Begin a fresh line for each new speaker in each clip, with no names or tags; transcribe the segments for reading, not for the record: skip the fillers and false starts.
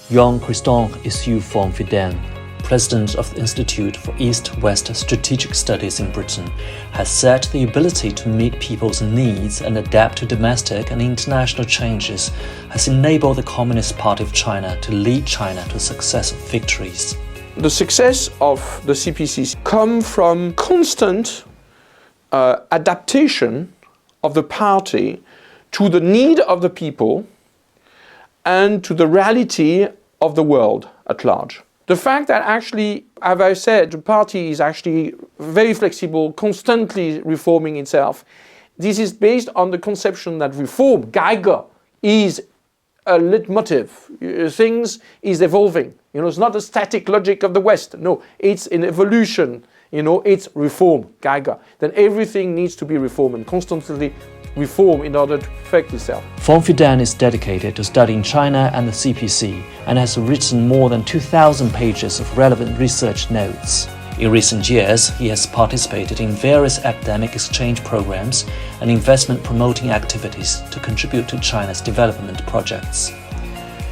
Young Christophe Iseux von Pfetten, president of the Institute for East-West Strategic Studies in Britain, has said the ability to meet people's needs and adapt to domestic and international changes has enabled the Communist Party of China to lead China to successive victories.
The success of the CPC comes from constant adaptation of the party to the need of the people and to the reality of the world at large. The fact that actually, as I said, the party is actually very flexible, constantly reforming itself, this is based on the conception that reform, Geiger, is a leitmotiv. Things is evolving. It's not a static logic of the West. No, it's an evolution. It's reform, Geiger. Then everything needs to be reformed and constantly reform in order to perfect itself.
Von Pfetten is dedicated to studying China and the CPC and has written more than 2,000 pages of relevant research notes. In recent years, he has participated in various academic exchange programs and investment promoting activities to contribute to China's development projects.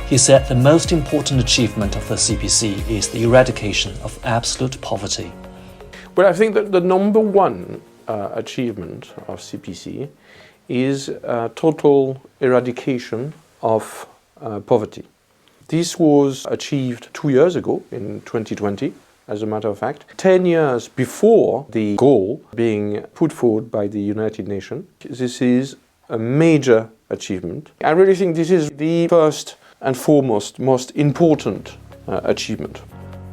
He said the most important achievement of the CPC is the eradication of absolute poverty.
Well, I think that the number one achievement of CPC is total eradication of poverty. This was achieved 2 years ago, in 2020, as a matter of fact, 10 years before the goal being put forward by the United Nations. This is a major achievement. I really think this is the first and foremost, most important achievement.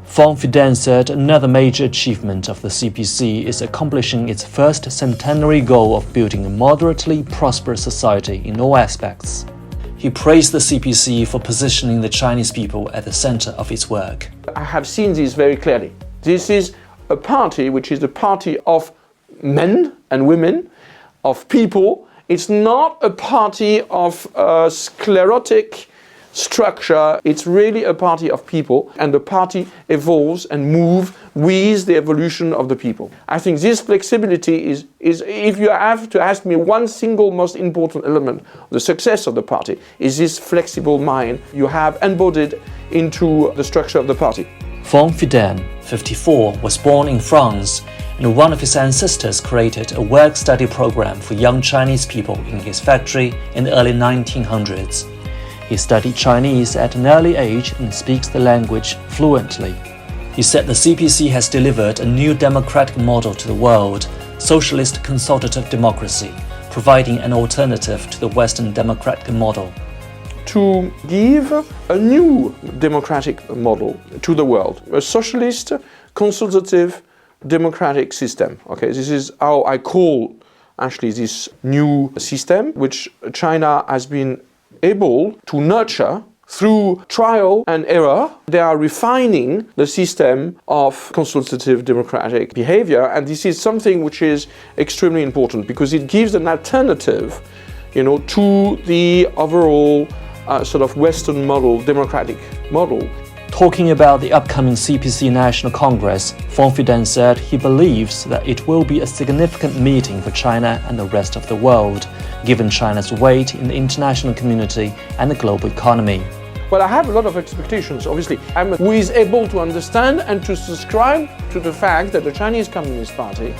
Von Pfetten said another major achievement of the CPC is accomplishing its first centenary goal of building a moderately prosperous society in all aspects. He praised the CPC for positioning the Chinese people at the center of its work.
I have seen this very clearly. This is a party which is the party of men and women, of people. It's not a party of sclerotic structure. It's really a party of people, and the party evolves and moves with the evolution of the people. I think this flexibility is if you have to ask me one single most important element of the success of the party, is this flexible mind you have embodied into the structure of the party.
Von Pfetten, 54, was born in France, and one of his ancestors created a work-study program for young Chinese people in his factory in the early 1900s. He studied Chinese at an early age and speaks the language fluently. He said the CPC has delivered a new democratic model to the world, socialist consultative democracy, providing an alternative to the Western democratic model.
To give a new democratic model to the world, a socialist consultative democratic system. Okay, this is how I call actually this new system, which China has been able to nurture through trial and error. They are refining the system of consultative democratic behavior, and this is something which is extremely important because it gives an alternative, to the overall sort of Western model, democratic model.
Talking about the upcoming CPC National Congress, Von Pfetten said he believes that it will be a significant meeting for China and the rest of the world, given China's weight in the international community and the global economy.
Well, I have a lot of expectations, obviously. I'm who is able to understand and to subscribe to the fact that the Chinese Communist Party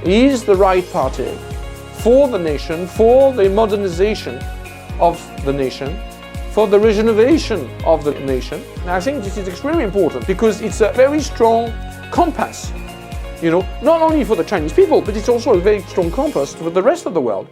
is the right party for the nation, for the modernization of the nation, for the regeneration of the nation. And I think this is extremely important because it's a very strong compass, not only for the Chinese people, but it's also a very strong compass for the rest of the world.